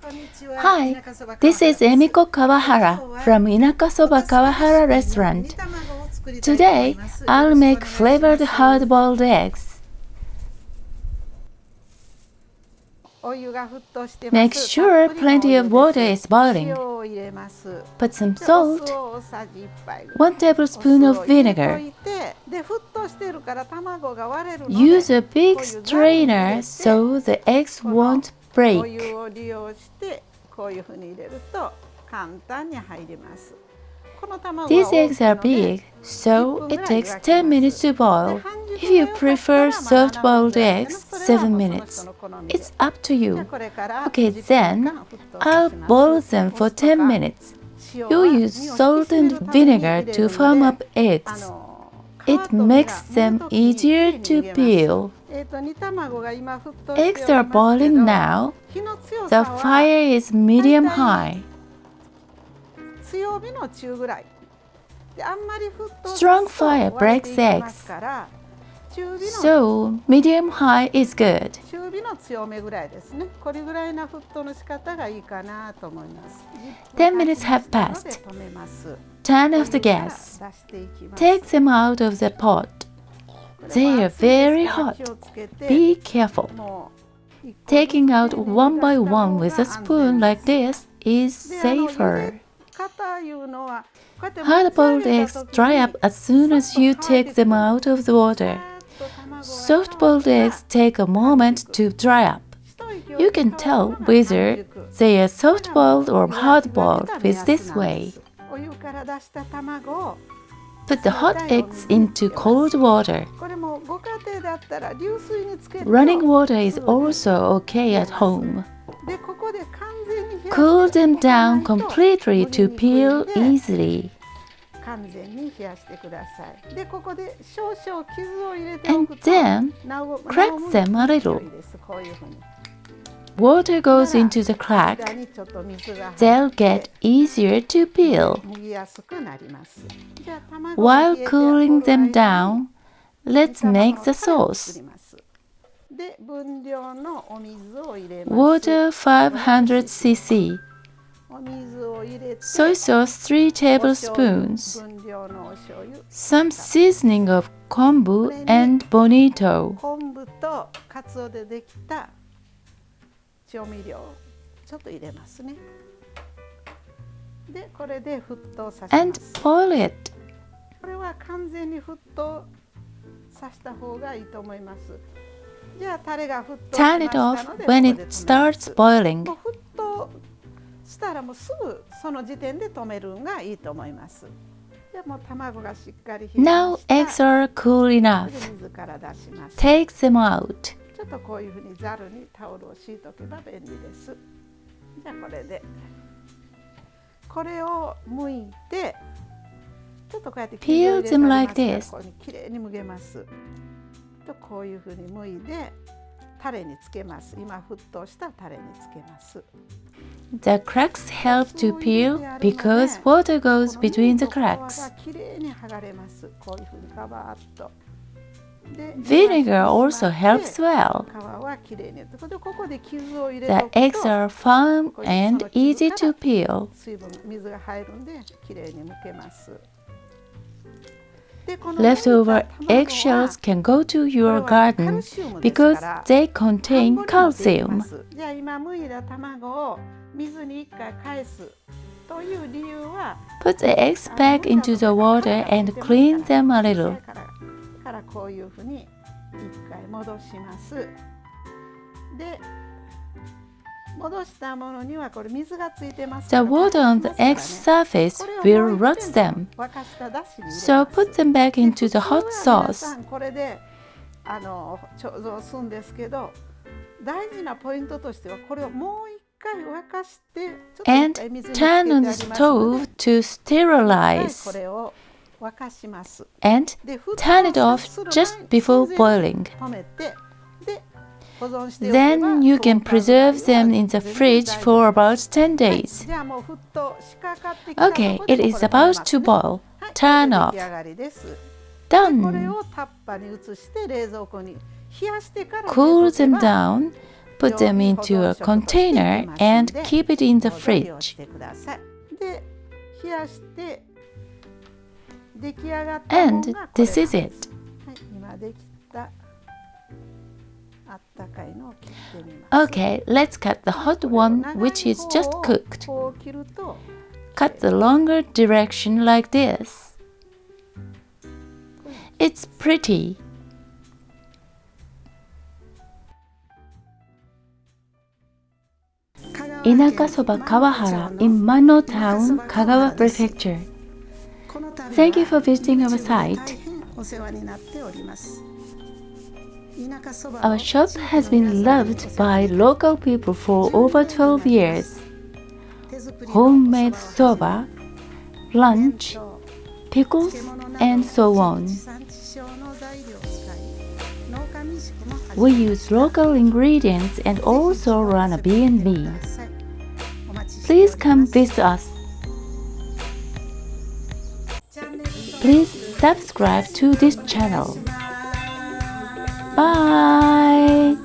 Hi, this is Emiko Kawahara from Inakasoba Kawahara restaurant. Today, I'll make flavored hard-boiled eggs. Make sure plenty of water is boiling. Put some salt, 1 tablespoon of vinegar. Use a big strainer so the eggs won't break. These eggs are big, so it takes 10 minutes to boil. If you prefer soft-boiled eggs, 7 minutes. It's up to you. Okay, then I'll boil them for 10 minutes. You use salt and vinegar to firm up eggs. It makes them easier to peel. Eggs are boiling now. The fire is medium-high. Strong fire breaks eggs, so medium-high is good. 10 minutes have passed. Turn off the gas. Take them out of the pot. They are very hot. Be careful. Taking out one by one with a spoon like this is safer. Hard-boiled eggs dry up as soon as you take them out of the water. Soft-boiled eggs take a moment to dry up. You can tell whether they are soft-boiled or hard-boiled with this way. Put the hot eggs into cold water. Running water is also okay at home. Cool them down completely to peel easily. And then crack them a little. Water goes into the crack. They'll get easier to peel. While cooling them down, let's make the sauce. Water 500 cc. Soy sauce 3 tablespoons. Some seasoning of kombu and bonito. And boil it. Turn it off when it starts boiling. Now eggs are cool enough. Take them out. Peel them like this. The cracks help to peel because water goes between the cracks. Vinegar also helps well. The eggs are firm and easy to peel. Leftover eggshells can go to your garden because they contain calcium. Put the eggs back into the water and clean them a little. The water on the egg's surface will rot them, so put them back into the hot sauce. And turn on the stove to sterilize. And turn it off just before boiling. Then you can preserve them in the fridge for about 10 days. Okay, it is about to boil. Turn off. Done. Cool them down. Put them into a container and keep it in the fridge. And this is it. Okay, let's cut the hot one, which is just cooked. Cut the longer direction like this. It's pretty. Inakasoba Kawahara in Mannou Town, Kagawa Prefecture. Thank you for visiting our site. Our shop has been loved by local people for over 12 years. Homemade soba, lunch, pickles, and so on. We use local ingredients and also run a B&B. Please come visit us. Please subscribe to this channel. Bye!